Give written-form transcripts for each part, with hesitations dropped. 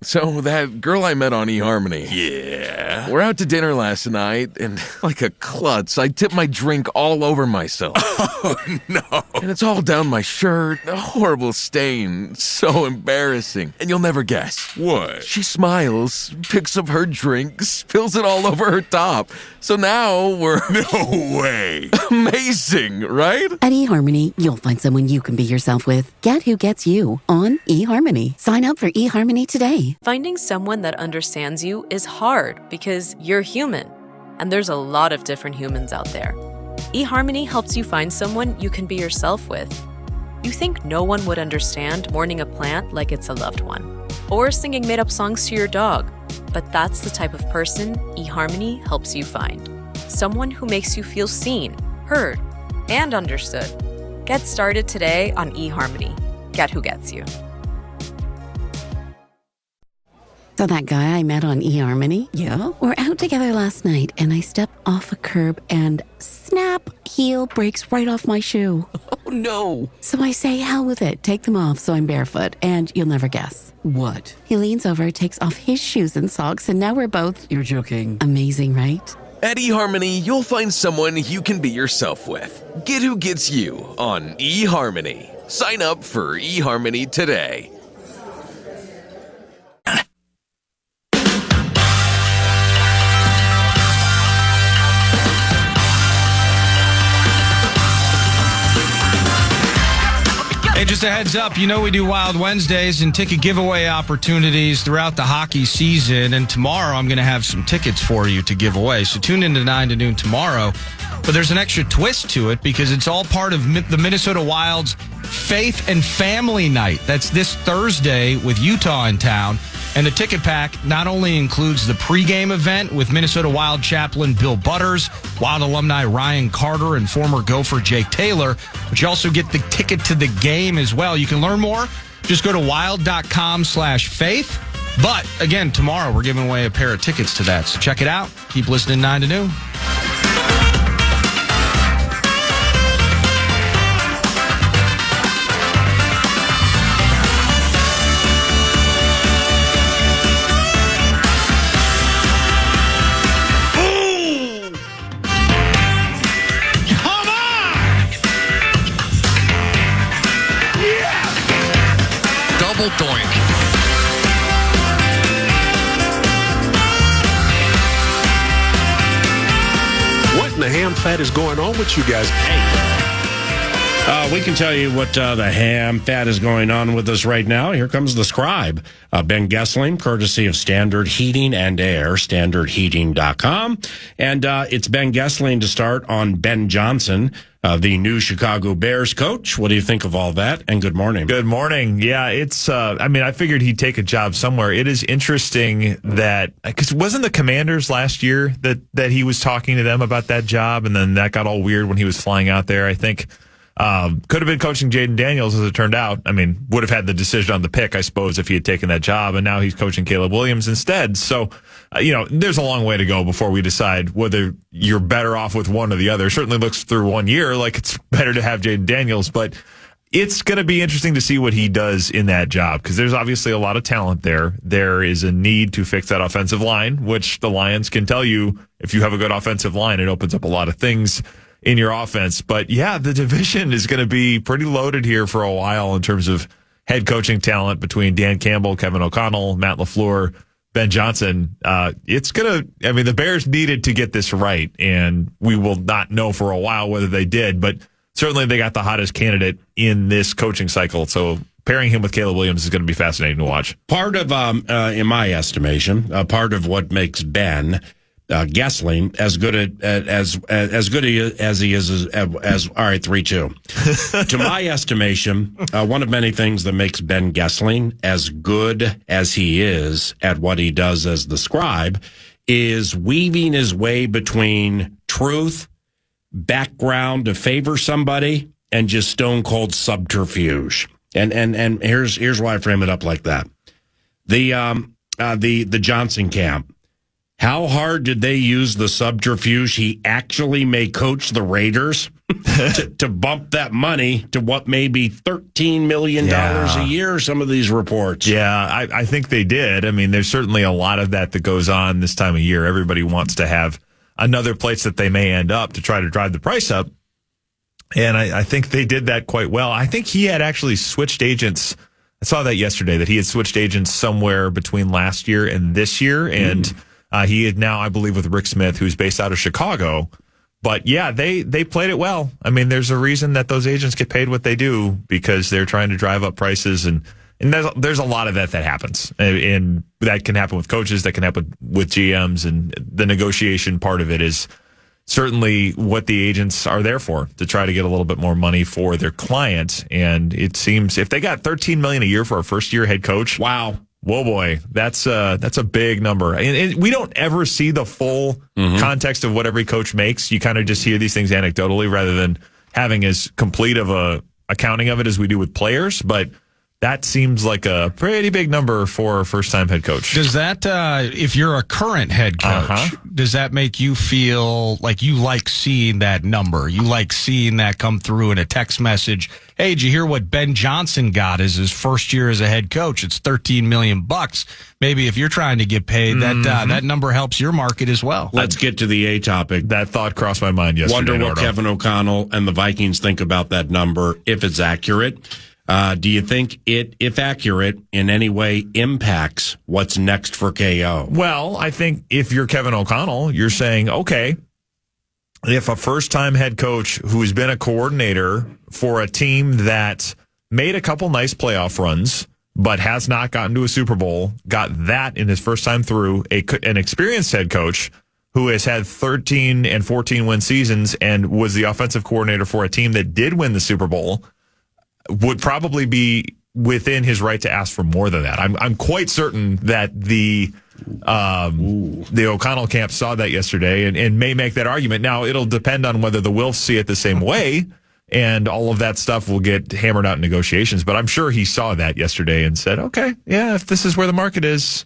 So, that girl I met on eHarmony. Yeah. We're out to dinner last night, and like a klutz, I tipped my drink all over myself. Oh, no. And it's all down my shirt. A horrible stain. So embarrassing. And you'll never guess. What? She smiles, picks up her drink, spills it all over her top. So now we're... No way. Amazing, right? At eHarmony, you'll find someone you can be yourself with. Get who gets you on eHarmony. Sign up for eHarmony today. Finding someone that understands you is hard because you're human, and there's a lot of different humans out there. eHarmony helps you find someone you can be yourself with. You think no one would understand mourning a plant like it's a loved one, or singing made-up songs to your dog, but that's the type of person eHarmony helps you find. Someone who makes you feel seen, heard, and understood. Get started today on eHarmony. Get who gets you. So that guy I met on eHarmony? Yeah. We're out together last night, and I step off a curb and snap, heel breaks right off my shoe. Oh, no. So I say, hell with it, take them off so I'm barefoot, and you'll never guess. What? He leans over, takes off his shoes and socks, and now we're both... You're joking. Amazing, right? At eHarmony, you'll find someone you can be yourself with. Get who gets you on eHarmony. Sign up for eHarmony today. Hey, just a heads up, you know we do Wild Wednesdays and ticket giveaway opportunities throughout the hockey season, and tomorrow I'm going to have some tickets for you to give away. So tune in to 9 to noon tomorrow. But there's an extra twist to it because it's all part of the Minnesota Wild's Faith and Family Night. That's this Thursday with Utah in town. And the ticket pack not only includes the pregame event with Minnesota Wild chaplain Bill Butters, Wild alumni Ryan Carter, and former Gopher Jake Taylor, but you also get the ticket to the game as well. You can learn more. Just go to wild.com/faith. But again, tomorrow we're giving away a pair of tickets to that. So check it out. Keep listening 9 to noon. Doink. What in the ham fat is going on with you guys? We can tell you what the ham fat is going on with us right now. Here comes the scribe, Ben Goessling, courtesy of Standard Heating and Air, standardheating.com. And it's Ben Goessling to start on Ben Johnson, the new Chicago Bears coach. What do you think of all that? And good morning. Good morning. Yeah, it's, I figured he'd take a job somewhere. It is interesting that, because wasn't the Commanders last year that he was talking to them about that job, and then that got all weird when he was flying out there, I think. Could have been coaching Jaden Daniels, as it turned out. Would have had the decision on the pick, I suppose, if he had taken that job, and now he's coaching Caleb Williams instead. So, there's a long way to go before we decide whether you're better off with one or the other. It certainly looks through 1 year like it's better to have Jaden Daniels, but it's going to be interesting to see what he does in that job, because there's obviously a lot of talent there. There is a need to fix that offensive line, which the Lions can tell you, if you have a good offensive line, it opens up a lot of things in your offense. But yeah, the division is going to be pretty loaded here for a while in terms of head coaching talent between Dan Campbell, Kevin O'Connell, Matt LaFleur, Ben Johnson. The Bears needed to get this right, and we will not know for a while whether they did, but certainly they got the hottest candidate in this coaching cycle. So pairing him with Caleb Williams is going to be fascinating to watch. Part of, in my estimation, part of what makes Ben Goessling as good as he is as all right, 3-2. To my estimation, one of many things that makes Ben Goessling as good as he is at what he does as the scribe is weaving his way between truth, background to favor somebody, and just stone cold subterfuge. And here's why I frame it up like that. The Johnson camp. How hard did they use the subterfuge? He actually may coach the Raiders to bump that money to what may be $13 million a year, some of these reports. Yeah, I think they did. I mean, there's certainly a lot of that goes on this time of year. Everybody wants to have another place that they may end up to try to drive the price up. And I think they did that quite well. I think he had actually switched agents. I saw that yesterday, that he had switched agents somewhere between last year and this year. And he is now, I believe, with Rick Smith, who's based out of Chicago. But yeah, they played it well. I mean, there's a reason that those agents get paid what they do, because they're trying to drive up prices, and there's a lot of that happens, and that can happen with coaches, that can happen with GMs, and the negotiation part of it is certainly what the agents are there for, to try to get a little bit more money for their client. And it seems if they got $13 million a year for a first year head coach, wow. Whoa, boy, that's a big number. And we don't ever see the full context of what every coach makes. You kind of just hear these things anecdotally rather than having as complete of a accounting of it as we do with players. But that seems like a pretty big number for a first-time head coach. Does that, if you're a current head coach, does that make you feel like you like seeing that number? You like seeing that come through in a text message? Hey, did you hear what Ben Johnson got as his first year as a head coach? It's $13 million. Maybe if you're trying to get paid, that number helps your market as well. Let's get to the A topic. That thought crossed my mind yesterday. Wonder what Kevin O'Connell and the Vikings think about that number, if it's accurate. Do you think it, if accurate, in any way impacts what's next for KO? Well, I think if you're Kevin O'Connell, you're saying, okay, if a first-time head coach who's been a coordinator for a team that made a couple nice playoff runs but has not gotten to a Super Bowl, got that in his first time through, an experienced head coach who has had 13 and 14 win seasons and was the offensive coordinator for a team that did win the Super Bowl, would probably be within his right to ask for more than that. I'm quite certain that the O'Connell camp saw that yesterday and may make that argument. Now, it'll depend on whether the Wilfs see it the same way, and all of that stuff will get hammered out in negotiations. But I'm sure he saw that yesterday and said, okay, yeah, if this is where the market is,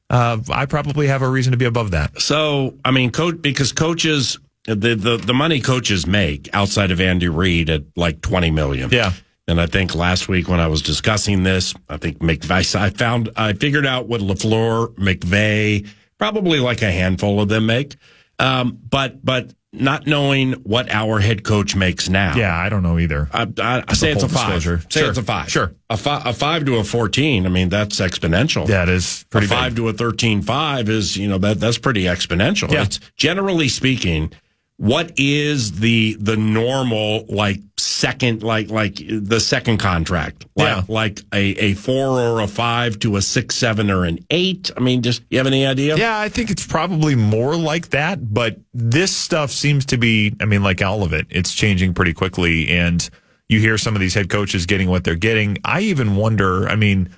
I probably have a reason to be above that. So, I mean, because coaches, the money coaches make outside of Andy Reid at like $20 million. Yeah. And I think last week when I was discussing this, I think I figured out what LaFleur, McVay, probably like a handful of them make. But not knowing what our head coach makes now. Yeah, I don't know either. I say it's a 5. Say it's a 5. Sure. A 5 to a 14. I mean, that's exponential. Yeah, it is pretty big. 5 to a 13.5 is, that's pretty exponential. Yeah. It's generally speaking, what is the normal, like, second, like the second contract? Like a 4 or a 5 to a 6, 7, or an 8? I mean, just, you have any idea? Yeah, I think it's probably more like that, but this stuff seems to be, I mean, like all of it, it's changing pretty quickly, and you hear some of these head coaches getting what they're getting. I even wonder, I mean,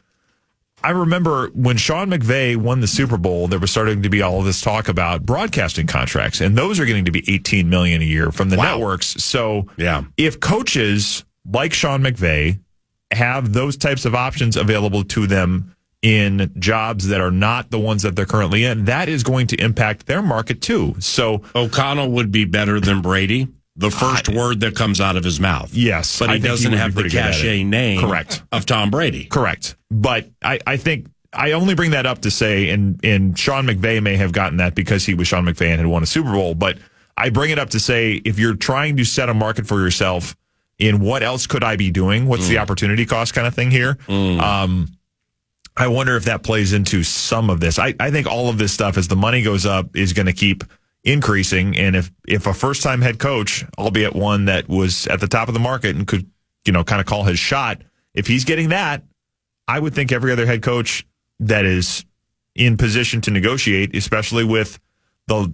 I remember when Sean McVay won the Super Bowl, there was starting to be all of this talk about broadcasting contracts, and those are getting to be $18 million a year from the networks. So if coaches like Sean McVay have those types of options available to them in jobs that are not the ones that they're currently in, that is going to impact their market too. So O'Connell would be better than Brady. The first word that comes out of his mouth. Yes. But he doesn't have the cachet name of Tom Brady. Correct. But I think I only bring that up to say, and Sean McVay may have gotten that because he was Sean McVay and had won a Super Bowl, but I bring it up to say, if you're trying to set a market for yourself in what else could I be doing, what's the opportunity cost kind of thing here, I wonder if that plays into some of this. I think all of this stuff, as the money goes up, is going to keep increasing, and if a first-time head coach, albeit one that was at the top of the market and could, kind of call his shot, if he's getting that, I would think every other head coach that is in position to negotiate, especially with the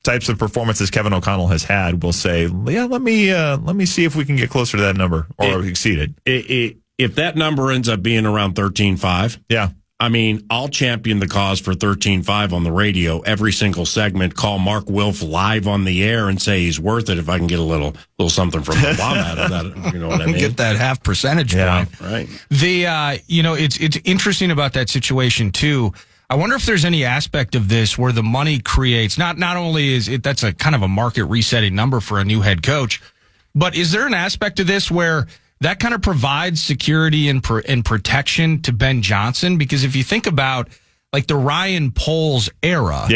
types of performances Kevin O'Connell has had, will say, yeah, let me see if we can get closer to that number or exceed it. If that number ends up being around 13.5, yeah. I mean, I'll champion the cause for 13.5 on the radio every single segment. Call Mark Wilf live on the air and say he's worth it if I can get a little something from Obama out of that. You know what I mean? Get that half percentage point. Right. The it's interesting about that situation too. I wonder if there's any aspect of this where the money creates, not only is it, that's a kind of a market resetting number for a new head coach, but is there an aspect of this where that kind of provides security and protection to Ben Johnson? Because if you think about like the Ryan Poles era,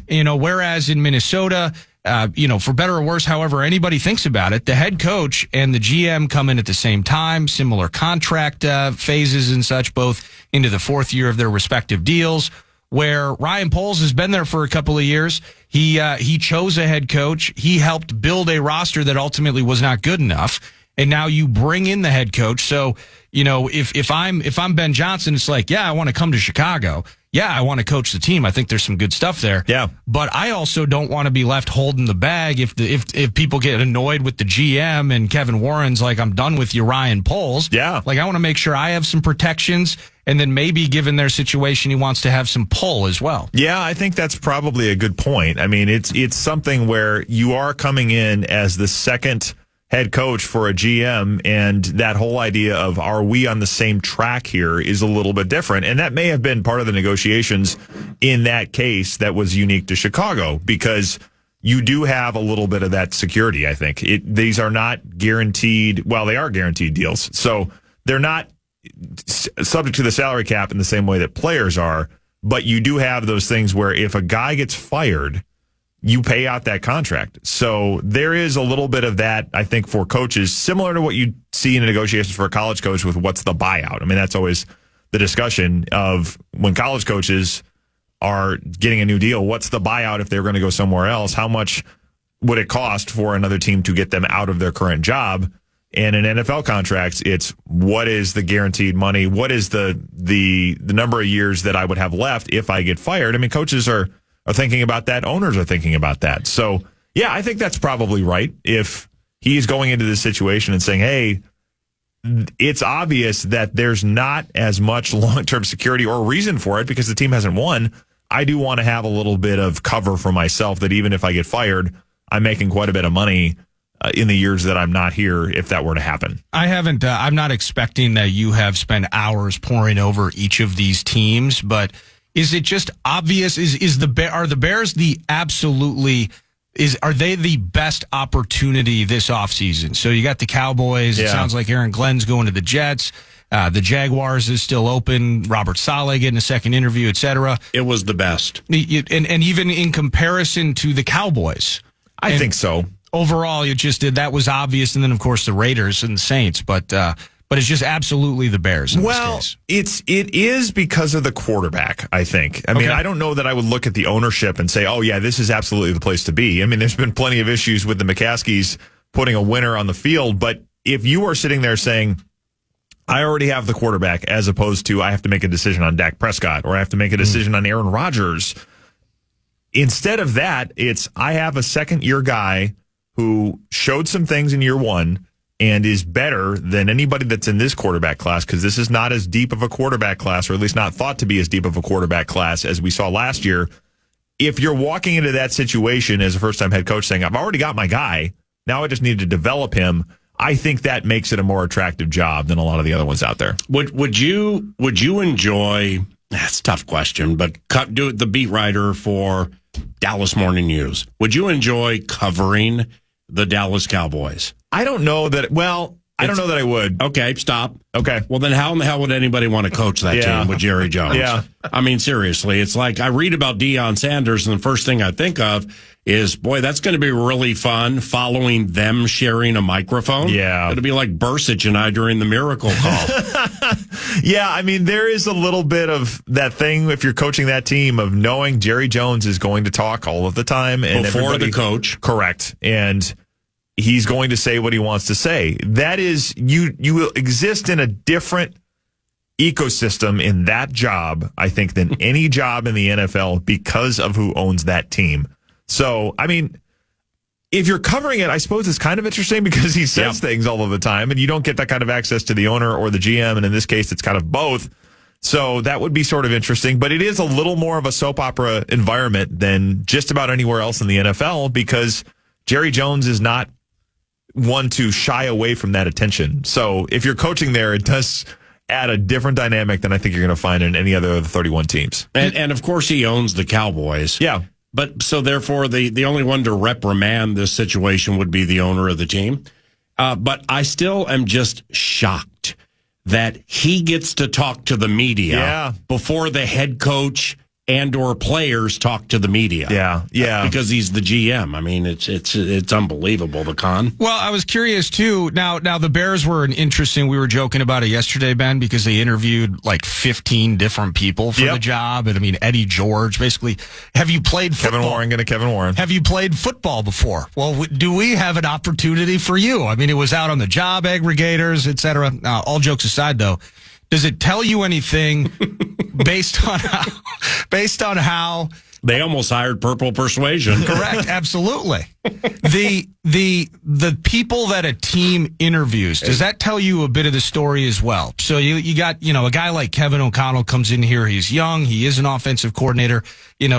whereas in Minnesota, for better or worse, however anybody thinks about it, the head coach and the GM come in at the same time, similar contract phases and such, both into the fourth year of their respective deals, where Ryan Poles has been there for a couple of years. He chose a head coach. He helped build a roster that ultimately was not good enough. And now you bring in the head coach. So, if I'm Ben Johnson, it's like, yeah, I want to come to Chicago. Yeah, I want to coach the team. I think there's some good stuff there. Yeah. But I also don't want to be left holding the bag if people get annoyed with the GM and Kevin Warren's like, I'm done with you, Ryan Poles. Yeah. Like, I want to make sure I have some protections, and then maybe given their situation, he wants to have some pull as well. Yeah, I think that's probably a good point. I mean, it's something where you are coming in as the second head coach for a GM, and that whole idea of are we on the same track here is a little bit different. And that may have been part of the negotiations in that case that was unique to Chicago, because you do have a little bit of that security, I think. These are not guaranteed, well, they are guaranteed deals. So they're not subject to the salary cap in the same way that players are, but you do have those things where if a guy gets fired, you pay out that contract. So there is a little bit of that, I think, for coaches, similar to what you see in the negotiations for a college coach with what's the buyout. I mean, that's always the discussion of when college coaches are getting a new deal, what's the buyout if they're going to go somewhere else? How much would it cost for another team to get them out of their current job? And in NFL contracts, it's what is the guaranteed money? What is the number of years that I would have left if I get fired? I mean, coaches are thinking about that. Owners are thinking about that. So, yeah, I think that's probably right. If he's going into this situation and saying, hey, it's obvious that there's not as much long-term security or reason for it because the team hasn't won, I do want to have a little bit of cover for myself that even if I get fired, I'm making quite a bit of money in the years that I'm not here if that were to happen. I'm not expecting that you have spent hours poring over each of these teams, but is it just obvious? Are the Bears are they the best opportunity this offseason? So you got the Cowboys. It sounds like Aaron Glenn's going to the Jets. The Jaguars is still open. Robert Saleh getting a second interview, et cetera. It was the best. And even in comparison to the Cowboys. I think so. Overall, that was obvious. And then, of course, the Raiders and the Saints. But it's just absolutely the Bears in this case. It is because of the quarterback, I think. I mean, I don't know that I would look at the ownership and say, oh, yeah, this is absolutely the place to be. I mean, there's been plenty of issues with the McCaskies putting a winner on the field. But if you are sitting there saying, I already have the quarterback, as opposed to I have to make a decision on Dak Prescott or I have to make a decision on Aaron Rodgers, instead of that, it's I have a second-year guy who showed some things in year one and is better than anybody that's in this quarterback class, because this is not as deep of a quarterback class, or at least not thought to be as deep of a quarterback class as we saw last year. If you're walking into that situation as a first-time head coach saying, I've already got my guy, now I just need to develop him, I think that makes it a more attractive job than a lot of the other ones out there. Would you enjoy, that's a tough question, but do the beat writer for Dallas Morning News, would you enjoy covering the Dallas Cowboys? I don't know that. I don't know that I would. Okay, stop. Okay. Well, then how in the hell would anybody want to coach that team with Jerry Jones? Yeah. I mean, seriously, it's like I read about Deion Sanders, and the first thing I think of is, boy, that's going to be really fun following them sharing a microphone. Yeah. It'll be like Bursich and I during the Miracle Call. Yeah, I mean, there is a little bit of that thing if you're coaching that team of knowing Jerry Jones is going to talk all of the time. And before the coach. Correct. And he's going to say what he wants to say. That is, you exist in a different ecosystem in that job, I think, than any job in the NFL because of who owns that team. So, I mean, if you're covering it, I suppose it's kind of interesting because he says things all of the time, and you don't get that kind of access to the owner or the GM, and in this case, it's kind of both. So that would be sort of interesting, but it is a little more of a soap opera environment than just about anywhere else in the NFL because Jerry Jones is not one to shy away from that attention. So if you're coaching there, it does add a different dynamic than I think you're going to find in any other of the 31 teams. And of course, he owns the Cowboys. Yeah. But so therefore, the only one to reprimand this situation would be the owner of the team. But I still am just shocked that he gets to talk to the media before the head coach and or players talk to the media. Yeah. Because he's the GM. I mean, it's unbelievable, the con. Well, I was curious too. Now the Bears were an interesting. We were joking about it yesterday, Ben, because they interviewed like 15 different people for the job, and I mean Eddie George. Basically, have you played football? Kevin Warren. Have you played football before? Well, do we have an opportunity for you? I mean, it was out on the job aggregators, etc. All jokes aside, though. Does it tell you anything based on how they almost hired Purple Persuasion? Correct, absolutely. The people that a team interviews, does that tell you a bit of the story as well? So you got, a guy like Kevin O'Connell comes in here. He's young. He is an offensive coordinator.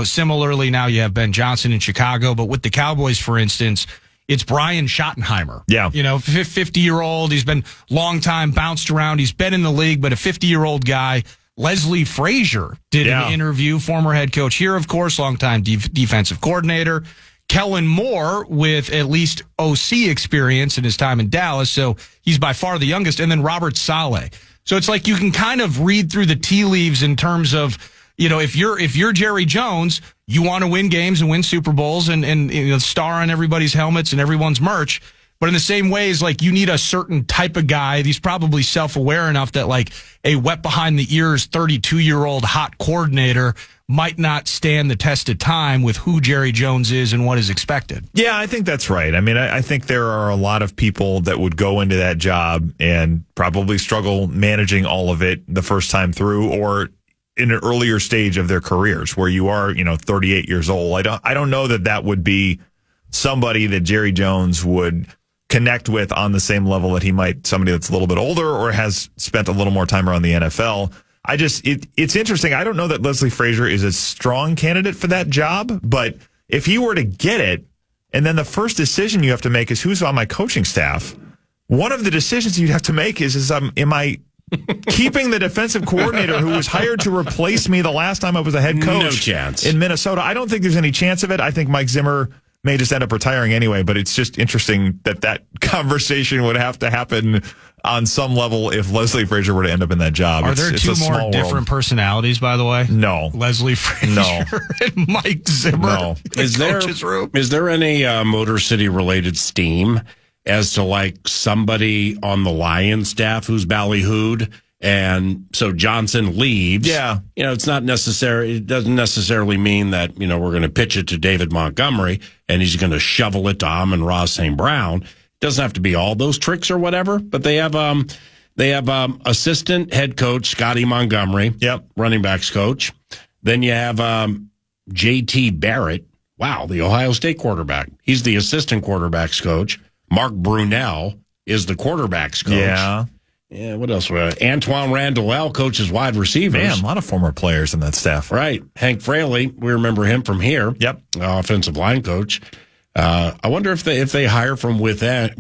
Similarly, now you have Ben Johnson in Chicago, but with the Cowboys, for instance, it's Brian Schottenheimer. Yeah. 50-year-old. He's been long time, bounced around. He's been in the league, but a 50-year-old guy. Leslie Frazier did an interview, former head coach here, of course, longtime defensive coordinator. Kellen Moore with at least OC experience in his time in Dallas, so he's by far the youngest. And then Robert Saleh. So it's like you can kind of read through the tea leaves in terms of, if you're Jerry Jones, you want to win games and win Super Bowls and star on everybody's helmets and everyone's merch. But in the same ways, like you need a certain type of guy. He's probably self-aware enough that like a wet behind the ears 32-year-old hot coordinator might not stand the test of time with who Jerry Jones is and what is expected. Yeah, I think that's right. I mean, I think there are a lot of people that would go into that job and probably struggle managing all of it the first time through, or in an earlier stage of their careers where you are, 38 years old. I don't know that would be somebody that Jerry Jones would connect with on the same level that he might somebody that's a little bit older or has spent a little more time around the NFL. It's interesting. I don't know that Leslie Frazier is a strong candidate for that job, but if he were to get it, and then the first decision you have to make is who's on my coaching staff, one of the decisions you'd have to make is am I keeping the defensive coordinator who was hired to replace me the last time I was a head coach? No chance. In Minnesota. I don't think there's any chance of it. I think Mike Zimmer may just end up retiring anyway, but it's just interesting that conversation would have to happen on some level if Leslie Frazier were to end up in that job. Are there two more different personalities, by the way? No. Leslie Frazier and Mike Zimmer. No. Is there any Motor City related steam as to like somebody on the Lions staff who's ballyhooed? And so Johnson leaves. Yeah. It's not necessary. It doesn't necessarily mean that, we're going to pitch it to David Montgomery and he's going to shovel it to Amon-Ra St. Brown. It doesn't have to be all those tricks or whatever, but they have assistant head coach Scotty Montgomery. Yep. Running backs coach. Then you have JT Barrett. Wow. The Ohio State quarterback. He's the assistant quarterbacks coach. Mark Brunell is the quarterbacks coach. Yeah. Yeah, what else? Antoine Randall coaches wide receivers. Man, a lot of former players in that staff. Right. Hank Fraley, we remember him from here. Yep. Offensive line coach. I wonder if they hire from within,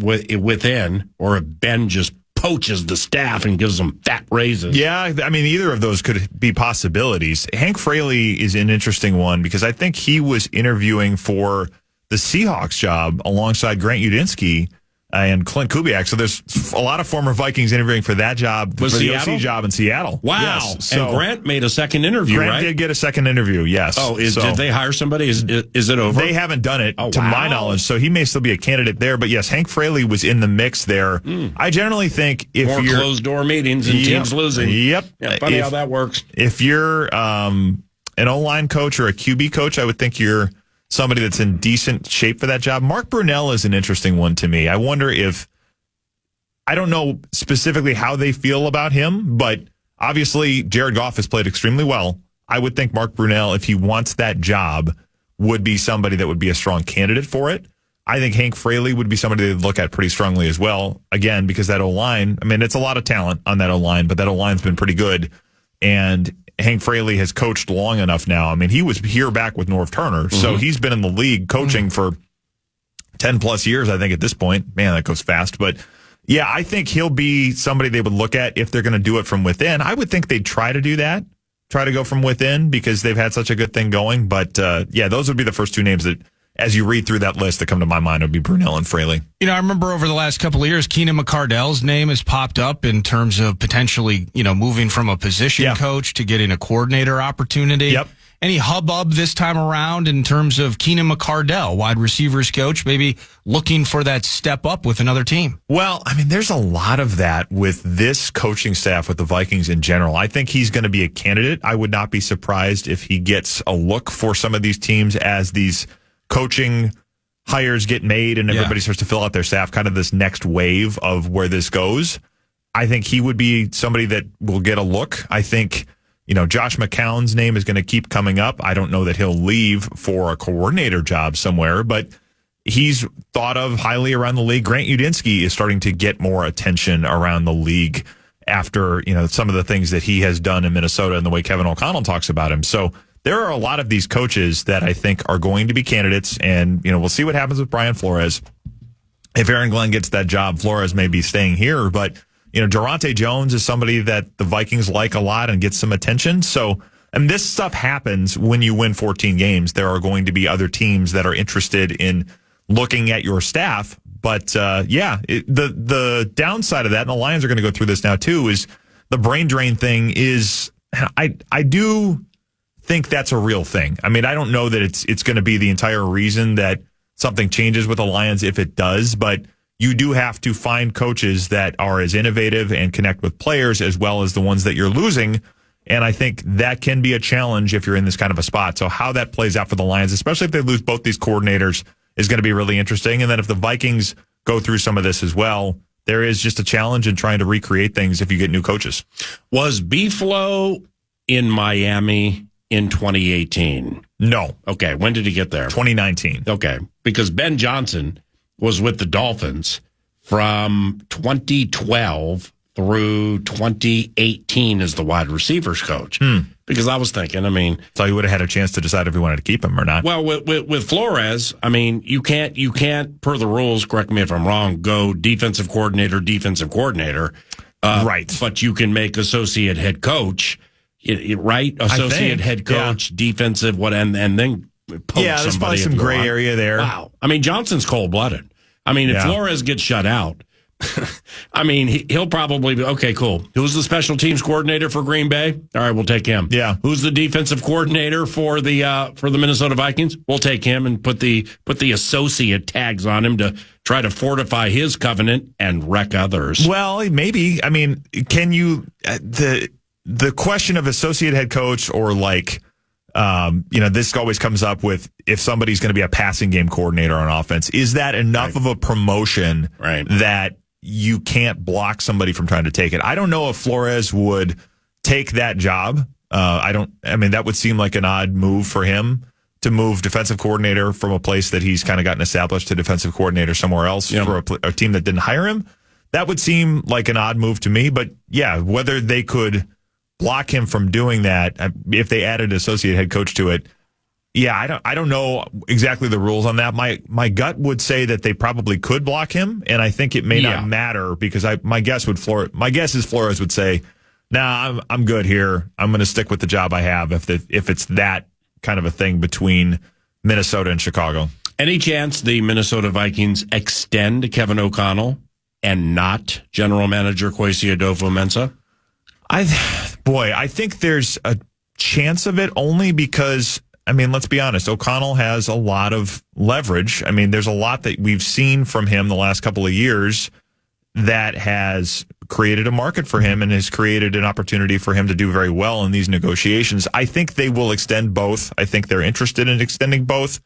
or if Ben just poaches the staff and gives them fat raises. Yeah, I mean, either of those could be possibilities. Hank Fraley is an interesting one because I think he was interviewing for the Seahawks job alongside Grant Udinski and Clint Kubiak. So there's a lot of former Vikings interviewing for that job, for the OC job in Seattle. Wow. Yes. So and Grant made a second interview, Grant right? did get a second interview, yes. Oh, did they hire somebody? Is it over? They haven't done it, to my knowledge, so he may still be a candidate there. But yes, Hank Fraley was in the mix there. I generally think if more you're closed-door meetings and teams losing. Yep. Yeah, funny how that works. If you're an O-line coach or a QB coach, I would think you're somebody that's in decent shape for that job. Mark Brunell is an interesting one to me. I wonder if, I don't know specifically how they feel about him, but obviously Jared Goff has played extremely well. I would think Mark Brunell, if he wants that job, would be somebody that would be a strong candidate for it. I think Hank Fraley would be somebody they'd look at pretty strongly as well. Again, because that O-line, I mean, it's a lot of talent on that O-line, but that O-line's been pretty good. And Hank Fraley has coached long enough now. I mean, he was here back with Norv Turner, so he's been in the league coaching for 10 plus years, I think, at this point. Man, that goes fast. But Yeah, I think he'll be somebody they would look at if they're going to do it from within. I would think they'd try to do that, try to go from within because they've had such a good thing going. But yeah, those would be the first two names that, as you read through that list, that come to my mind would be Brunell and Fraley. I remember over the last couple of years, Keenan McCardell's name has popped up in terms of potentially, moving from a position coach to getting a coordinator opportunity. Yep. Any hubbub this time around in terms of Keenan McCardell, wide receivers coach, maybe looking for that step up with another team? Well, there's a lot of that with this coaching staff with the Vikings in general. I think he's going to be a candidate. I would not be surprised if he gets a look for some of these teams as these coaching hires get made and everybody starts to fill out their staff, kind of this next wave of where this goes. I think he would be somebody that will get a look. I think, Josh McCown's name is going to keep coming up. I don't know that he'll leave for a coordinator job somewhere, but he's thought of highly around the league. Grant Udinski is starting to get more attention around the league after, some of the things that he has done in Minnesota and the way Kevin O'Connell talks about him. So there are a lot of these coaches that I think are going to be candidates, and, we'll see what happens with Brian Flores. If Aaron Glenn gets that job, Flores may be staying here, but, Durante Jones is somebody that the Vikings like a lot and gets some attention. So, and this stuff happens when you win 14 games. There are going to be other teams that are interested in looking at your staff. But, the downside of that, and the Lions are going to go through this now too, is the brain drain thing is, I do think that's a real thing. I don't know that it's going to be the entire reason that something changes with the Lions if it does, but you do have to find coaches that are as innovative and connect with players as well as the ones that you're losing. And I think that can be a challenge if you're in this kind of a spot. So how that plays out for the Lions, especially if they lose both these coordinators, is going to be really interesting. And then if the Vikings go through some of this as well, there is just a challenge in trying to recreate things if you get new coaches. Was Beeflo in Miami in 2018? No. Okay. When did he get there? 2019. Okay. Because Ben Johnson was with the Dolphins from 2012 through 2018 as the wide receivers coach. Because I was thinking, so you would have had a chance to decide if you wanted to keep him or not. Well, with Flores, you can't, per the rules, correct me if I'm wrong, go defensive coordinator, right. But you can make associate head coach, right? Associate head coach, defensive, and then poke there's somebody. probably some gray area there. Wow. Johnson's cold-blooded. If Flores gets shut out, he'll probably be, okay, cool. Who's the special teams coordinator for Green Bay? All right, we'll take him. Yeah. Who's the defensive coordinator for the Minnesota Vikings? We'll take him and put the associate tags on him to try to fortify his covenant and wreck others. Well, maybe. Can you the question of associate head coach or this always comes up with if somebody's going to be a passing game coordinator on offense. Is that enough of a promotion that you can't block somebody from trying to take it? I don't know if Flores would take that job. That would seem like an odd move for him to move defensive coordinator from a place that he's kind of gotten established to defensive coordinator somewhere else for a team that didn't hire him. That would seem like an odd move to me. But yeah, whether they could block him from doing that if they added associate head coach to it. Yeah, I don't know exactly the rules on that. My gut would say that they probably could block him, and I think it may not matter because my guess is Flores would say, "Nah, I'm good here. I'm going to stick with the job I have." If it's that kind of a thing between Minnesota and Chicago. Any chance the Minnesota Vikings extend Kevin O'Connell and not general manager Kwesi Adofo-Mensah? I think there's a chance of it only because, let's be honest, O'Connell has a lot of leverage. There's a lot that we've seen from him the last couple of years that has created a market for him and has created an opportunity for him to do very well in these negotiations. I think they will extend both. I think they're interested in extending both.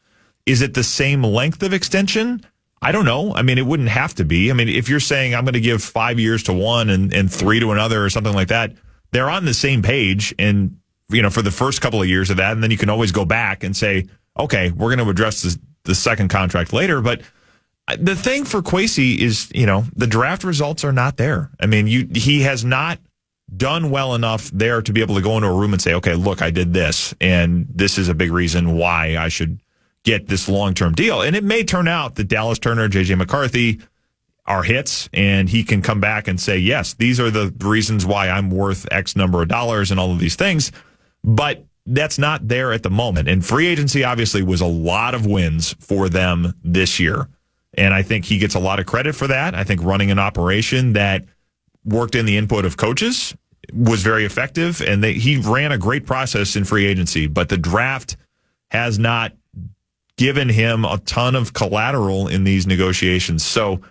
Is it the same length of extension? I don't know. It wouldn't have to be. If you're saying I'm going to give 5 years to one and 3 to another or something like that, they're on the same page and, for the first couple of years of that. And then you can always go back and say, okay, we're going to address the second contract later. But the thing for Kwesi is, the draft results are not there. He has not done well enough there to be able to go into a room and say, okay, look, I did this, and this is a big reason why I should get this long-term deal. And it may turn out that Dallas Turner, J.J. McCarthy are hits, and he can come back and say, yes, these are the reasons why I'm worth X number of dollars and all of these things. But that's not there at the moment. And free agency obviously was a lot of wins for them this year. And I think he gets a lot of credit for that. I think running an operation that worked in the input of coaches was very effective. And he ran a great process in free agency. But the draft has not given him a ton of collateral in these negotiations. So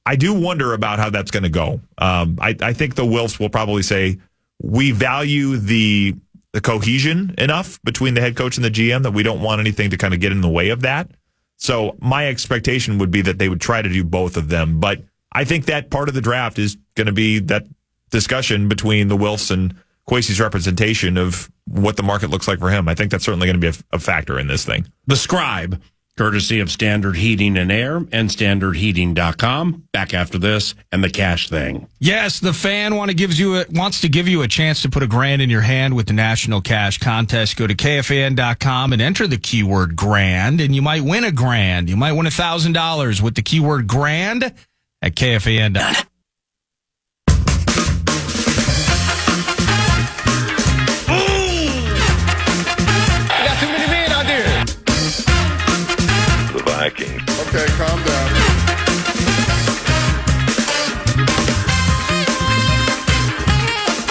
I do wonder about how that's going to go. I think the Wilfs will probably say, we value the cohesion enough between the head coach and the GM that we don't want anything to kind of get in the way of that. So my expectation would be that they would try to do both of them. But I think that part of the draft is going to be that discussion between the Wilfs and Kwesi's representation of what the market looks like for him. I think that's certainly going to be a factor in this thing. The Scribe, courtesy of Standard Heating and Air and StandardHeating.com. Back after this and the cash thing. Yes, the fan wants to give you a chance to put $1,000 in your hand with the National Cash Contest. Go to KFAN.com and enter the keyword grand, and you might win $1,000. You might win $1,000 with the keyword grand at KFAN.com. Vikings. Okay, calm down.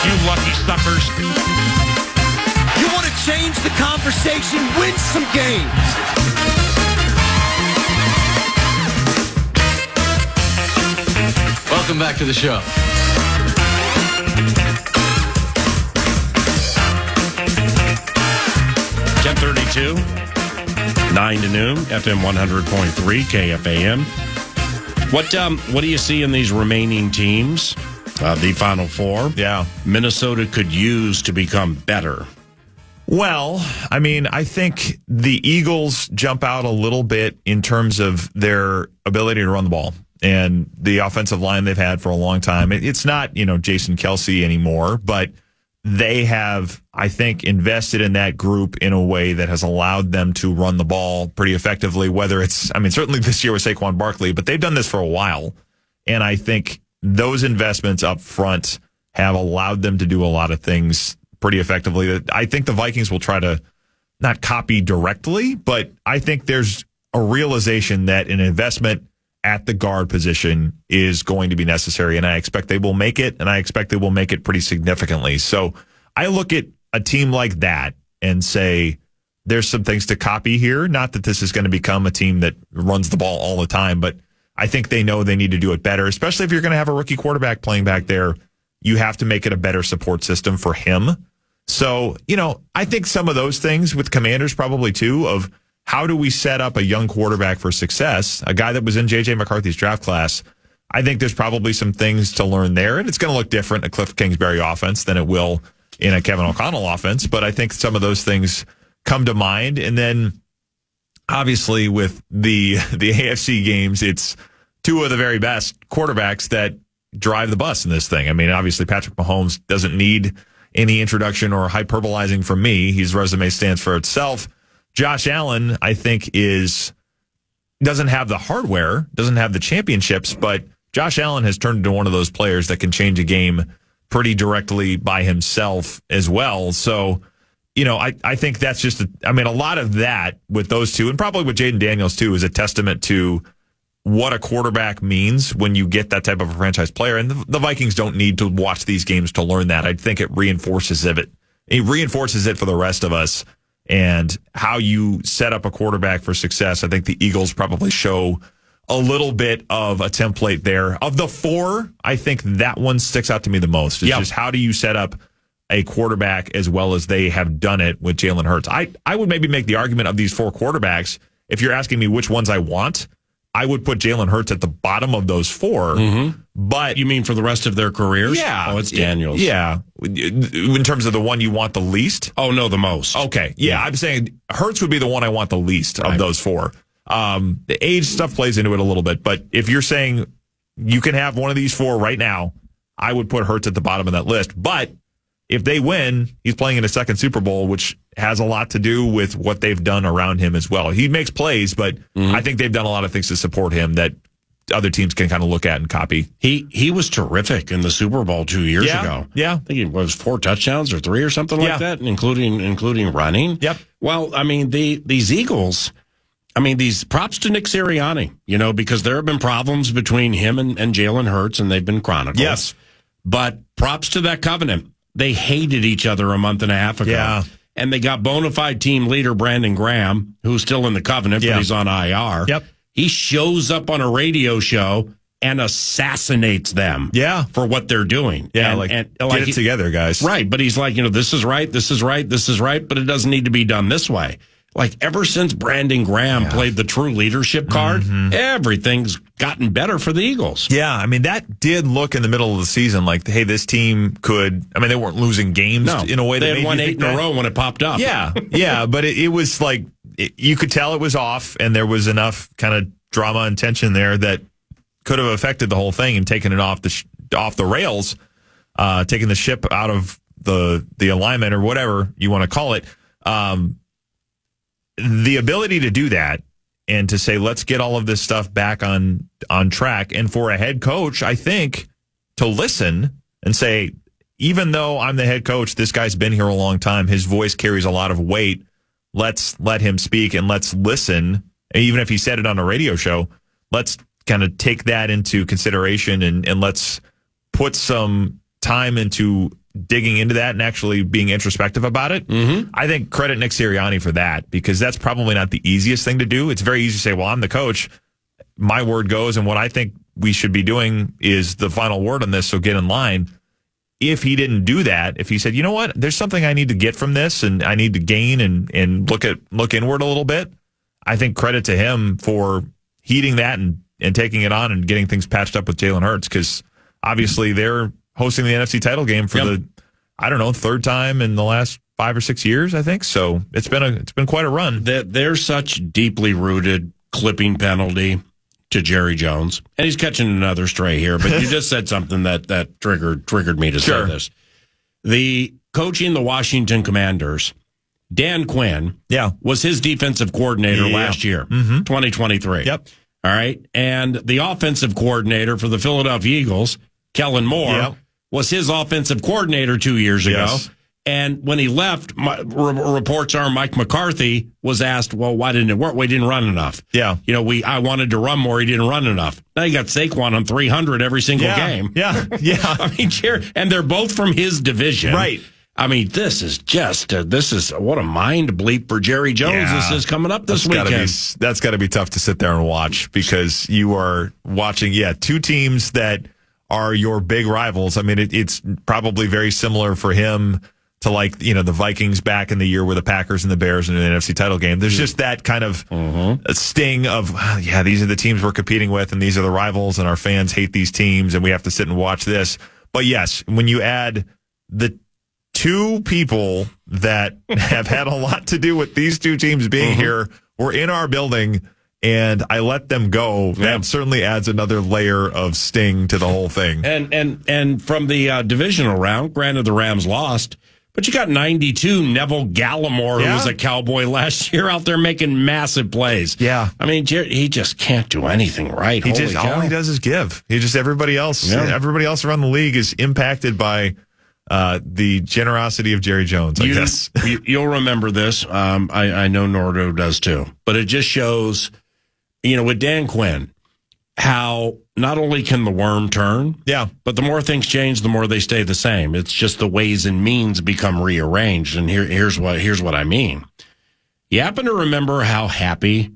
You lucky suckers. You want to change the conversation? Win some games. Welcome back to the show. $10:32. 9 to noon, FM 100.3, KFAN. What do you see in these remaining teams, the Final Four? Yeah. Minnesota could use to become better. Well, I mean, I think the Eagles jump out a little bit in terms of their ability to run the ball and the offensive line they've had for a long time. It's not, Jason Kelce anymore, but they have, I think, invested in that group in a way that has allowed them to run the ball pretty effectively, whether it's, certainly this year with Saquon Barkley, but they've done this for a while. And I think those investments up front have allowed them to do a lot of things pretty effectively. I think the Vikings will try to not copy directly, but I think there's a realization that an investment at the guard position is going to be necessary, and I expect they will make it, and I expect they will make it pretty significantly. So I look at a team like that and say there's some things to copy here. Not that this is going to become a team that runs the ball all the time, but I think they know they need to do it better, especially if you're going to have a rookie quarterback playing back there. You have to make it a better support system for him. So, I think some of those things with Commanders probably too, of how do we set up a young quarterback for success, a guy that was in J.J. McCarthy's draft class. I think there's probably some things to learn there, and it's going to look different in a Cliff Kingsbury offense than it will in a Kevin O'Connell offense, but I think some of those things come to mind. And then, obviously, with the AFC games, it's two of the very best quarterbacks that drive the bus in this thing. Obviously, Patrick Mahomes doesn't need any introduction or hyperbolizing from me. His resume stands for itself. Josh Allen, I think, doesn't have the hardware, doesn't have the championships, but Josh Allen has turned into one of those players that can change a game pretty directly by himself as well. So, I think that's just, a lot of that with those two, and probably with Jaden Daniels too, is a testament to what a quarterback means when you get that type of a franchise player. And the Vikings don't need to watch these games to learn that. I think it reinforces it. It reinforces it for the rest of us. And how you set up a quarterback for success, I think the Eagles probably show a little bit of a template there. Of the four, I think that one sticks out to me the most. It's just how do you set up a quarterback as well as they have done it with Jalen Hurts. I would maybe make the argument of these four quarterbacks, if you're asking me which ones I want, I would put Jalen Hurts at the bottom of those four. Mm-hmm. But you mean for the rest of their careers? Yeah. Oh, it's Daniels. Yeah. In terms of the one you want the least? Oh, no, the most. Okay. Yeah. I'm saying Hurts would be the one I want the least of those four. The age stuff plays into it a little bit. But if you're saying you can have one of these four right now, I would put Hurts at the bottom of that list. But if they win, he's playing in a second Super Bowl, which has a lot to do with what they've done around him as well. He makes plays, but I think they've done a lot of things to support him that other teams can kind of look at and copy. He was terrific in the Super Bowl 2 years ago. Yeah. I think it was 4 touchdowns or 3 or something like that, including running. Yep. Well, I mean, these Eagles, these props to Nick Sirianni, because there have been problems between him and Jalen Hurts, and they've been chronicled. Yes. But props to that covenant. They hated each other a month and a half ago. Yeah. And they got bona fide team leader Brandon Graham, who's still in the covenant, but he's on IR. Yep. He shows up on a radio show and assassinates them for what they're doing. Yeah, get it together, guys. Right, but he's like, this is right, this is right, this is right, but it doesn't need to be done this way. Like, ever since Brandon Graham played the true leadership card, everything's gotten better for the Eagles. Yeah, that did look in the middle of the season like, hey, this team could, they weren't losing games in a way that they made had won you 8 think in a that. row when it popped up. Yeah, but it was like, you could tell it was off, and there was enough kind of drama and tension there that could have affected the whole thing and taken it off the rails, taking the ship out of the alignment or whatever you want to call it. The ability to do that and to say, let's get all of this stuff back on track, and for a head coach, I think, to listen and say, even though I'm the head coach, this guy's been here a long time, his voice carries a lot of weight. Let's let him speak and let's listen. Even if he said it on a radio show, let's kind of take that into consideration and let's put some time into digging into that and actually being introspective about it. Mm-hmm. I think credit Nick Sirianni for that, because that's probably not the easiest thing to do. It's very easy to say, well, I'm the coach. My word goes, and what I think we should be doing is the final word on this, so get in line. If he didn't do that, if he said, you know what, there's something I need to get from this and I need to gain and look inward a little bit, I think credit to him for heeding that and taking it on and getting things patched up with Jalen Hurts, because obviously they're hosting the NFC title game for the, third time in the last 5 or 6 years, I think. So it's been quite a run. There's such deeply rooted clipping penalty to Jerry Jones, and he's catching another stray here, but you just said something that triggered me to say this. The coaching the Washington Commanders, Dan Quinn, was his defensive coordinator last year, 2023. Yep. All right. And the offensive coordinator for the Philadelphia Eagles, Kellen Moore, was his offensive coordinator 2 years ago. Yes. And when he left, reports are Mike McCarthy was asked, well, why didn't it work? We didn't run enough. Yeah. I wanted to run more. He didn't run enough. Now you got Saquon on 300 every single game. Yeah. And they're both from his division. Right. This is what a mind bleep for Jerry Jones. This is coming up this weekend. That's got to be tough to sit there and watch, because you are watching, two teams that are your big rivals. It's probably very similar for him to the Vikings back in the year with the Packers and the Bears in the NFC title game. There's just that kind of sting of, these are the teams we're competing with and these are the rivals and our fans hate these teams and we have to sit and watch this. But yes, when you add the two people that have had a lot to do with these two teams being here, were in our building, and I let them go, that certainly adds another layer of sting to the whole thing. And from the divisional round, granted the Rams lost, but you got 92 Neville Gallimore, who was a Cowboy last year, out there making massive plays. Yeah. He just can't do anything right. All he does is give. Everybody else around the league is impacted by the generosity of Jerry Jones, I guess. You'll remember this. I know Nordo does too. But it just shows, with Dan Quinn, how not only can the worm turn, but the more things change, the more they stay the same. It's just the ways and means become rearranged. And here's what I mean. You happen to remember how happy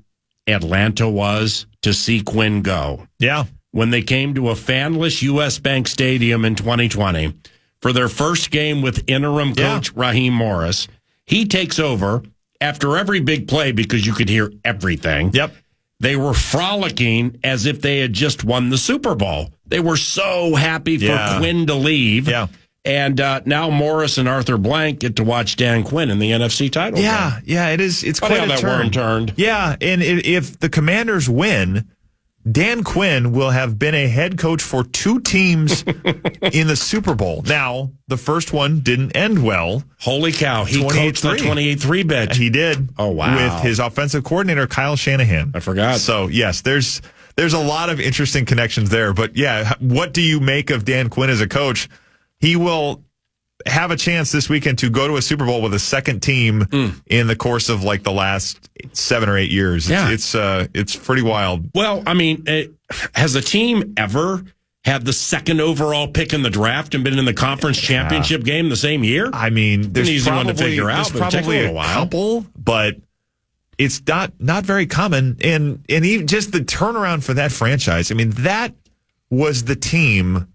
Atlanta was to see Quinn go? Yeah. When they came to a fanless U.S. Bank Stadium in 2020 for their first game with interim coach Raheem Morris. He takes over after every big play because you could hear everything. Yep. They were frolicking as if they had just won the Super Bowl. They were so happy for Quinn to leave. Yeah. And now Morris and Arthur Blank get to watch Dan Quinn in the NFC title game. Yeah, it is. It's Funny quite how a that worm turned. Yeah, and if the Commanders win, Dan Quinn will have been a head coach for two teams in the Super Bowl. Now, the first one didn't end well. Holy cow. He coached the 28-3 bench. He did. Oh, wow. With his offensive coordinator, Kyle Shanahan. I forgot. So, yes, there's there's a lot of interesting connections there. But yeah, what do you make of Dan Quinn as a coach? He will have a chance this weekend to go to a Super Bowl with a second team in the course of like the last 7 or 8 years. It's pretty wild. Well, I mean, has a team ever had the second overall pick in the draft and been in the conference championship game the same year? I mean, there's an easy one to figure out, there's but it'll take probably a little while. couple, but it's not very common. And even just the turnaround for that franchise. I mean, that was the team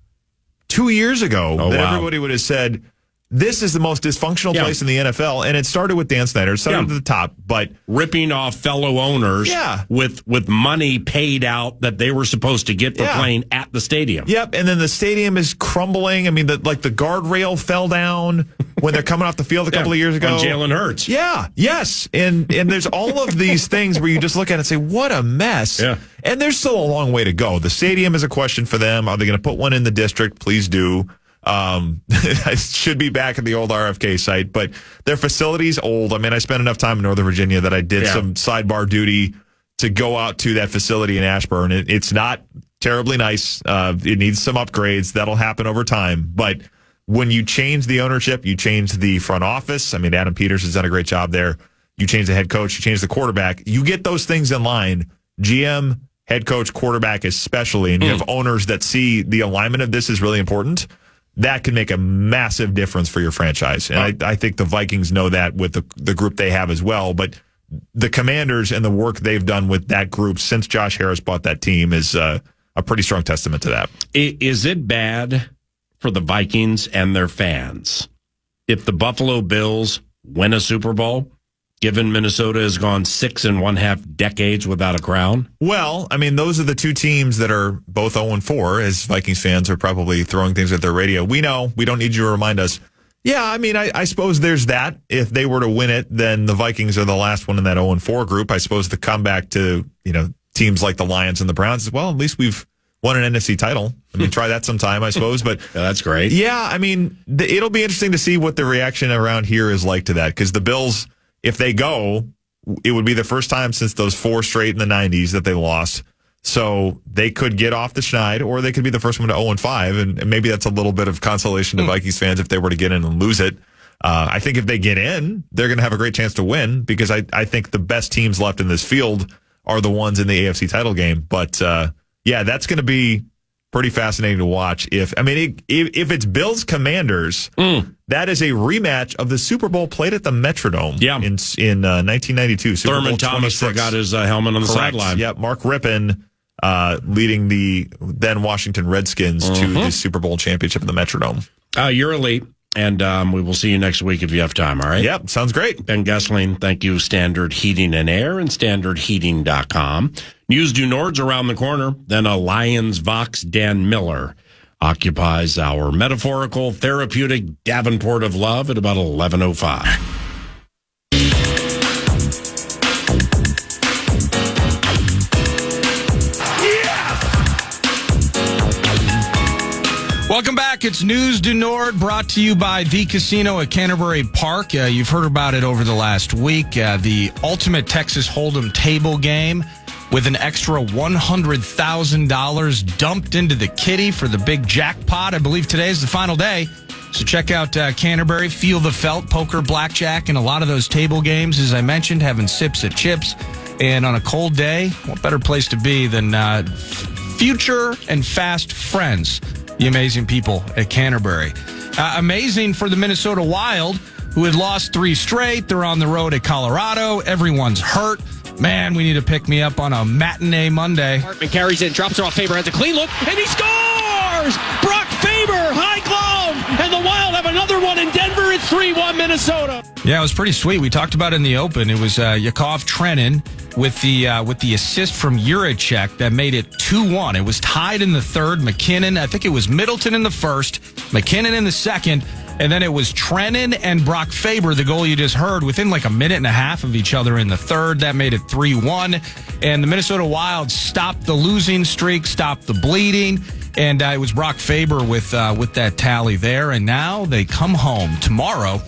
2 years ago that everybody would have said, this is the most dysfunctional place in the NFL, and it started with Dan Snyder. It started at the top, but ripping off fellow owners with money paid out that they were supposed to get for playing at the stadium. Yep, and then the stadium is crumbling. I mean, the guardrail fell down when they're coming off the field a couple of years ago. On Jalen Hurts. Yeah, yes, and there's all of these things where you just look at it and say, what a mess. Yeah. And there's still a long way to go. The stadium is a question for them. Are they going to put one in the district? Please do. I should be back at the old RFK site, but their facility's old. I mean, I spent enough time in Northern Virginia that I did some sidebar duty to go out to that facility in Ashburn. It's not terribly nice. It needs some upgrades. That'll happen over time. But when you change the ownership, you change the front office. I mean, Adam Peters has done a great job there. You change the head coach, you change the quarterback. You get those things in line. GM, head coach, quarterback especially, and you have owners that see the alignment of this is really important. That can make a massive difference for your franchise. And I think the Vikings know that with the group they have as well. But the Commanders and the work they've done with that group since Josh Harris bought that team is a pretty strong testament to that. Is it bad for the Vikings and their fans if the Buffalo Bills win a Super Bowl, given Minnesota has gone 6 1/2 decades without a crown? Well, I mean, those are the two teams that are both 0-4, as Vikings fans are probably throwing things at their radio. We know. We don't need you to remind us. Yeah, I mean, I suppose there's that. If they were to win it, then the Vikings are the last one in that 0-4 group. I suppose the comeback to, teams like the Lions and the Browns is, well, at least we've won an NFC title. I mean, try that sometime, I suppose. But that's great. Yeah, I mean, it'll be interesting to see what the reaction around here is like to that, because the Bills, if they go, it would be the first time since those 4 straight in the 90s that they lost. So they could get off the schneid, or they could be the first one to 0-5, and maybe that's a little bit of consolation to Vikings fans if they were to get in and lose it. I think if they get in, they're going to have a great chance to win, because I think the best teams left in this field are the ones in the AFC title game. But that's going to be pretty fascinating to watch. If it's Bills Commanders, that is a rematch of the Super Bowl played at the Metrodome in 1992. Super Thurman Bowl Thomas 26. forgot his helmet on the sideline. Yep, Mark Rippon leading the then Washington Redskins to the Super Bowl championship in the Metrodome. You're elite, and we will see you next week if you have time, all right? Yep, sounds great. Ben Goessling, thank you, Standard Heating and Air and StandardHeating.com. News du Nord's around the corner. Then a Lions Vox Dan Miller occupies our metaphorical, therapeutic Davenport of love at about 11:05. Welcome back. It's News du Nord, brought to you by the Casino at Canterbury Park. You've heard about it over the last week. The ultimate Texas Hold'em table game with an extra $100,000 dumped into the kitty for the big jackpot. I believe today is the final day. So check out Canterbury, feel the felt, poker, blackjack, and a lot of those table games, as I mentioned, having sips at chips. And on a cold day, what better place to be than future and fast friends, the amazing people at Canterbury. Amazing for the Minnesota Wild, who had lost 3 straight. They're on the road at Colorado. Everyone's hurt. Man, we need to pick me up on a matinee Monday. Hartman carries it, drops it off Faber, has a clean look, and he scores! Brock Faber, high glove, and the Wild have another one in Denver. It's 3-1 Minnesota. Yeah, it was pretty sweet. We talked about it in the open. It was Yakov Trenin with the assist from Juracek that made it 2-1. It was tied in the third. McKinnon, I think it was Middleton in the first, McKinnon in the second, and then it was Trenin and Brock Faber, the goal you just heard, within like a minute and a half of each other in the third. That made it 3-1. And the Minnesota Wild stopped the losing streak, stopped the bleeding, and it was Brock Faber with that tally there. And now they come home tomorrow.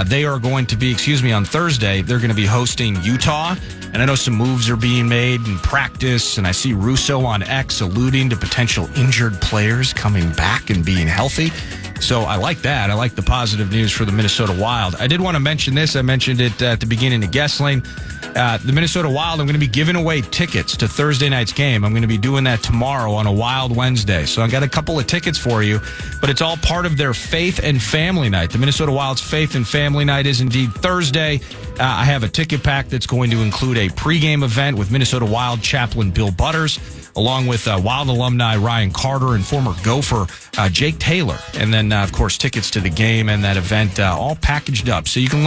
They are going to be, on Thursday, they're going to be hosting Utah. And I know some moves are being made in practice, and I see Russo on X alluding to potential injured players coming back and being healthy. So I like that. I like the positive news for the Minnesota Wild. I did want to mention this. I mentioned it at the beginning of Goessling. The Minnesota Wild, I'm going to be giving away tickets to Thursday night's game. I'm going to be doing that tomorrow on a Wild Wednesday. So I got a couple of tickets for you, but it's all part of their Faith and Family Night. The Minnesota Wild's Faith and Family Night is indeed Thursday. I have a ticket pack that's going to include a pregame event with Minnesota Wild chaplain Bill Butters, along with Wild alumni Ryan Carter and former Gopher Jake Taylor. And then, of course, tickets to the game and that event all packaged up. So you can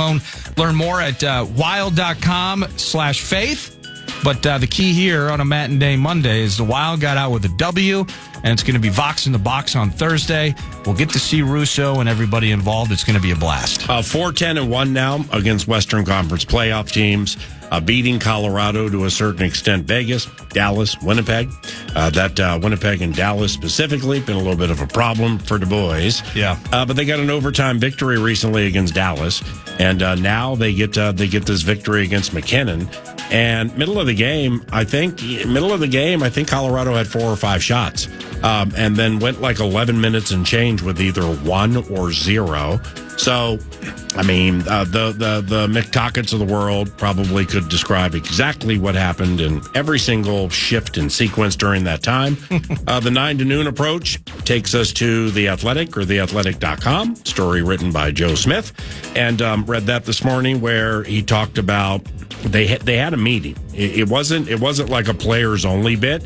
learn more at wild.com/faith. But the key here on a matinee Monday is the Wild got out with a W, and it's going to be Vox in the Box on Thursday. We'll get to see Russo and everybody involved. It's going to be a blast. 4-10-1 now against Western Conference playoff teams. Beating Colorado, to a certain extent, Vegas, Dallas, Winnipeg. Winnipeg and Dallas specifically been a little bit of a problem for the boys. Yeah. But they got an overtime victory recently against Dallas, and now they get this victory against McKinnon. And middle of the game, I think Colorado had 4 or 5 shots, and then went like 11 minutes and change with either 1 or 0. So, I mean, the McTockets of the world probably could describe exactly what happened in every single shift and sequence during that time. The 9 to noon approach takes us to The Athletic or theathletic.com, story written by Joe Smith, and read that this morning where he talked about they had a meeting. It wasn't like a players only bit.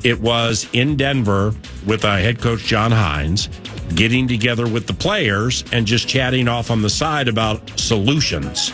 It was in Denver with head coach John Hines, getting together with the players and just chatting off on the side about solutions.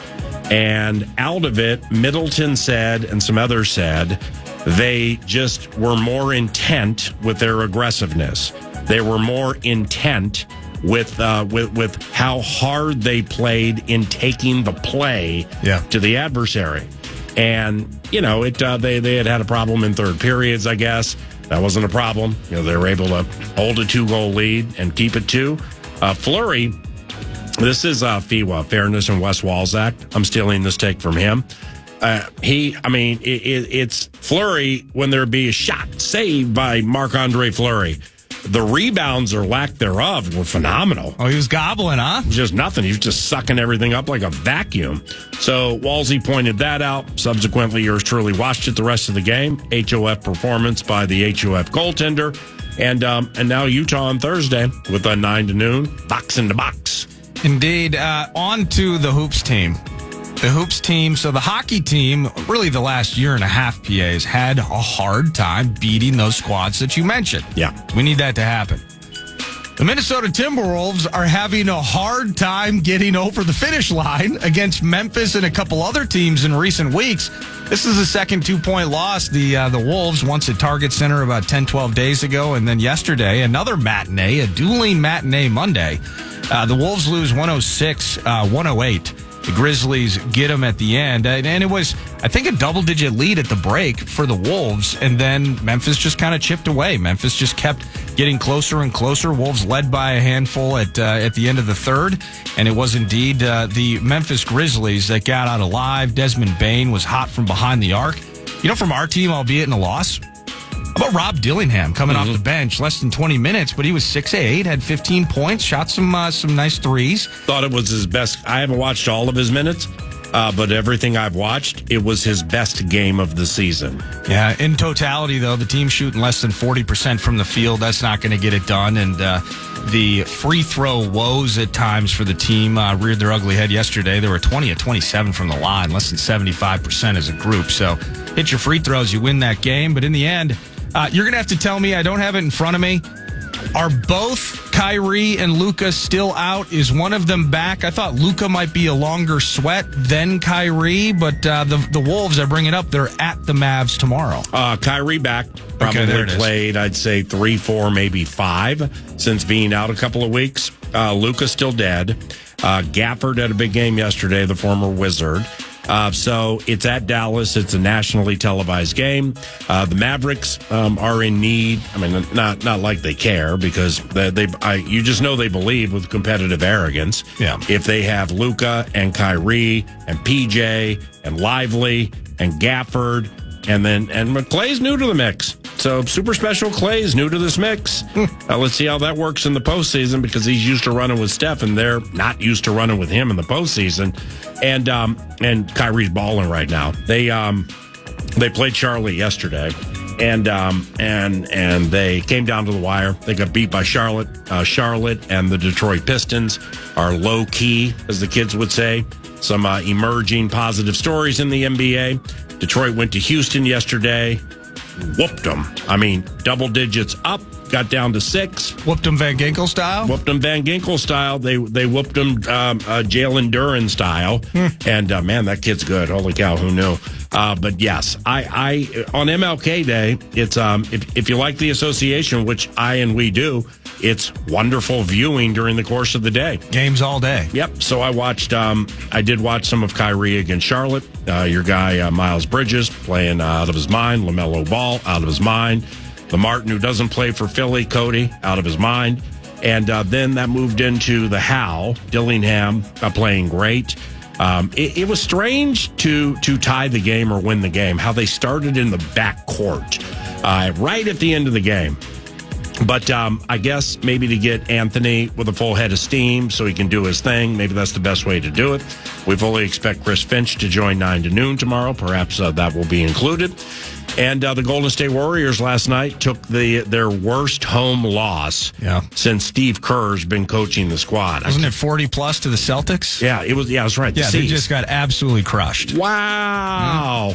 And out of it, Middleton said, and some others said, they just were more intent with their aggressiveness. They were more intent with how hard they played in taking the play to the adversary. And, they had a problem in third periods, I guess. That wasn't a problem. They were able to hold a 2-goal lead and keep it 2. Fleury, this is FEWA, Fairness and West Walls Act. I'm stealing this take from him. It's Fleury when there be a shot saved by Marc-Andre Fleury. The rebounds or lack thereof were phenomenal. Oh, he was gobbling, huh? Just nothing. He was just sucking everything up like a vacuum. So Walsey pointed that out. Subsequently, yours truly watched it the rest of the game. HOF performance by the HOF goaltender. And now Utah on Thursday with a 9 to noon. Box in the box. Indeed. On to the Hoops team. The Hoops team, so the hockey team, really the last year and a half, PAs, had a hard time beating those squads that you mentioned. Yeah. We need that to happen. The Minnesota Timberwolves are having a hard time getting over the finish line against Memphis and a couple other teams in recent weeks. This is the second 2-point loss. The Wolves, once at Target Center about 10, 12 days ago, and then yesterday, another matinee, a dueling matinee Monday. The Wolves lose 106-108. The Grizzlies get them at the end. And it was, I think, a double-digit lead at the break for the Wolves. And then Memphis just kind of chipped away. Memphis just kept getting closer and closer. Wolves led by a handful at the end of the third. And it was indeed the Memphis Grizzlies that got out alive. Desmond Bane was hot from behind the arc. From our team, albeit in a loss, how about Rob Dillingham coming off the bench, less than 20 minutes, but he was 6 of 8, had 15 points, shot some nice threes. Thought it was his best. I haven't watched all of his minutes, but everything I've watched, it was his best game of the season. Yeah, in totality, though, the team shooting less than 40% from the field. That's not going to get it done. And the free throw woes at times for the team reared their ugly head yesterday. They were 20 of 27 from the line, less than 75% as a group. So hit your free throws, you win that game. But in the end, you're going to have to tell me, I don't have it in front of me. Are both Kyrie and Luka still out? Is one of them back? I thought Luka might be a longer sweat than Kyrie, but the Wolves, I bring it up, they're at the Mavs tomorrow. Kyrie back. Probably played, I'd say, 3, 4, maybe 5 since being out a couple of weeks. Luka's still dead. Gafford had a big game yesterday, the former Wizard. So it's at Dallas. It's a nationally televised game. The Mavericks are in need. I mean, not like they care, because you just know they believe with competitive arrogance. Yeah. If they have Luka and Kyrie and PJ and Lively and Gafford, and Clay's new to the mix. So Super Special Clay's new to this mix. Let's see how that works in the postseason, because he's used to running with Steph, and they're not used to running with him in the postseason. And Kyrie's balling right now. They played Charlotte yesterday, and they came down to the wire. They got beat by Charlotte. Charlotte and the Detroit Pistons are low key, as the kids would say. Some emerging positive stories in the NBA. Detroit went to Houston yesterday, whooped them. I mean, double digits up, got down to 6. Whooped them Van Ginkel style? Whooped them Van Ginkel style. They whooped them Jalen Duren style. And, man, that kid's good. Holy cow, who knew? But, yes, I on MLK Day, it's if you like the association, which we do, it's wonderful viewing during the course of the day. Games all day. Yep. So I did watch some of Kyrie against Charlotte. Your guy, Miles Bridges, playing out of his mind. LaMelo Ball, out of his mind. The Martin, who doesn't play for Philly, Cody, out of his mind. And then that moved into the Hal, Dillingham, playing great. It was strange to tie the game or win the game, how they started in the back court right at the end of the game. But I guess maybe to get Anthony with a full head of steam so he can do his thing, maybe that's the best way to do it. We fully expect Chris Finch to join 9 to noon tomorrow. Perhaps that will be included. And the Golden State Warriors last night took their worst home loss since Steve Kerr's been coaching the squad. Wasn't it 40-plus to the Celtics? Yeah, it was. Yeah, that's right. Yeah, they just got absolutely crushed. Wow.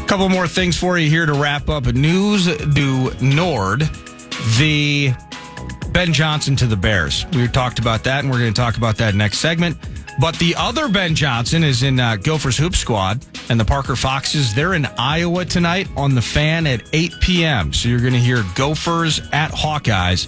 Couple more things for you here to wrap up. News du Nord, the Ben Johnson to the Bears. We talked about that, and we're going to talk about that next segment. But the other Ben Johnson is in Gophers Hoop Squad, and the Parker Foxes, they're in Iowa tonight on the Fan at 8 p.m. So you're going to hear Gophers at Hawkeyes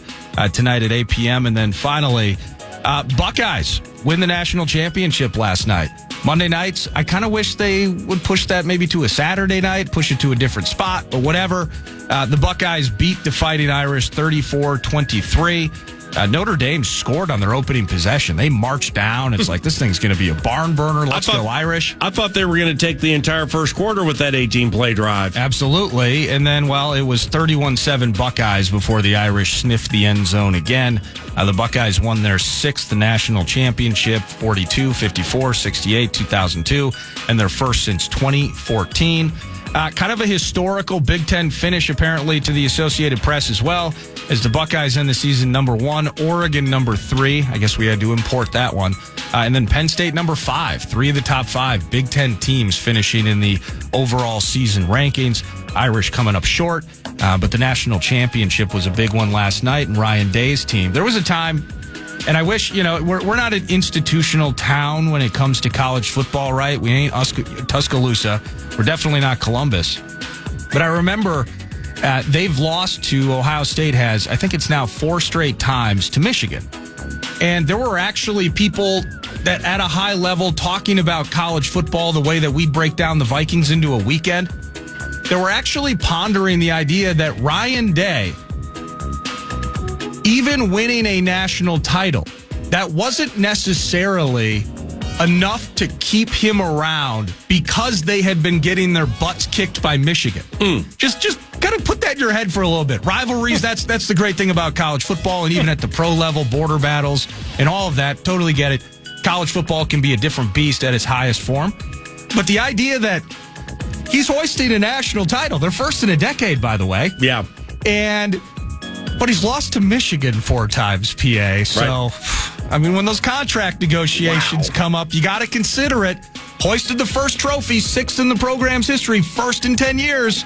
tonight at 8 p.m. And then finally, Buckeyes win the national championship last night. Monday nights, I kind of wish they would push that maybe to a Saturday night, push it to a different spot, but whatever. The Buckeyes beat the Fighting Irish 34-23. Notre Dame scored on their opening possession. They marched down. It's like, this thing's going to be a barn burner. Let's go Irish. I thought they were going to take the entire first quarter with that 18-play drive. Absolutely. And then, it was 31-7 Buckeyes before the Irish sniffed the end zone again. The Buckeyes won their 6th national championship, 42, 54, 68, 2002, and their first since 2014. Kind of a historical Big Ten finish, apparently, to the Associated Press as well, as the Buckeyes end the season number 1, Oregon number 3. I guess we had to import that one. And then Penn State number 5. 3 of the top 5 Big Ten teams finishing in the overall season rankings. Irish coming up short, but the national championship was a big one last night, and Ryan Day's team. There was a time, and I wish, we're not an institutional town when it comes to college football, right? We ain't Tuscaloosa. We're definitely not Columbus. But I remember they've lost to, Ohio State has, I think it's now 4 straight times to Michigan. And there were actually people that at a high level talking about college football the way that we break down the Vikings into a weekend. They were actually pondering the idea that Ryan Day, even winning a national title, that wasn't necessarily enough to keep him around because they had been getting their butts kicked by Michigan. Just kind of put that in your head for a little bit. Rivalries, that's the great thing about college football, and even at the pro level, border battles and all of that, totally get it. College football can be a different beast at its highest form. But the idea that he's hoisting a national title, they're first in a decade, by the way. Yeah. But he's lost to Michigan 4 times, PA. So, I mean, when those contract negotiations come up, you got to consider it. Hoisted the first trophy, 6th in the program's history, first in 10 years.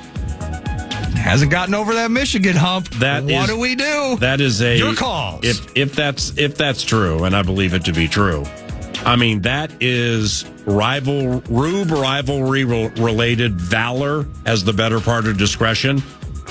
Hasn't gotten over that Michigan hump. What do we do? That is your calls. If that's true, and I believe it to be true, I mean, that is rivalry related valor as the better part of discretion.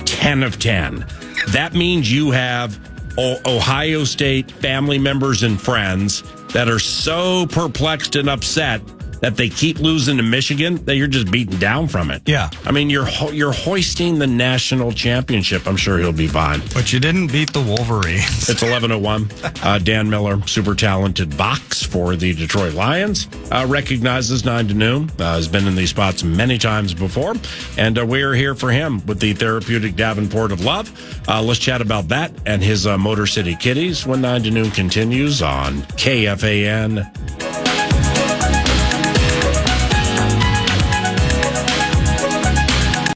10 of 10. That means you have Ohio State family members and friends that are so perplexed and upset that they keep losing to Michigan, that you're just beaten down from it. Yeah. I mean, you're hoisting the national championship. I'm sure he'll be fine. But you didn't beat the Wolverines. It's 11:01. Dan Miller, super talented box for the Detroit Lions, recognizes 9 to noon. Has been in these spots many times before, and we're here for him with the therapeutic Davenport of love. Let's chat about that and his Motor City Kitties when 9 to noon continues on KFAN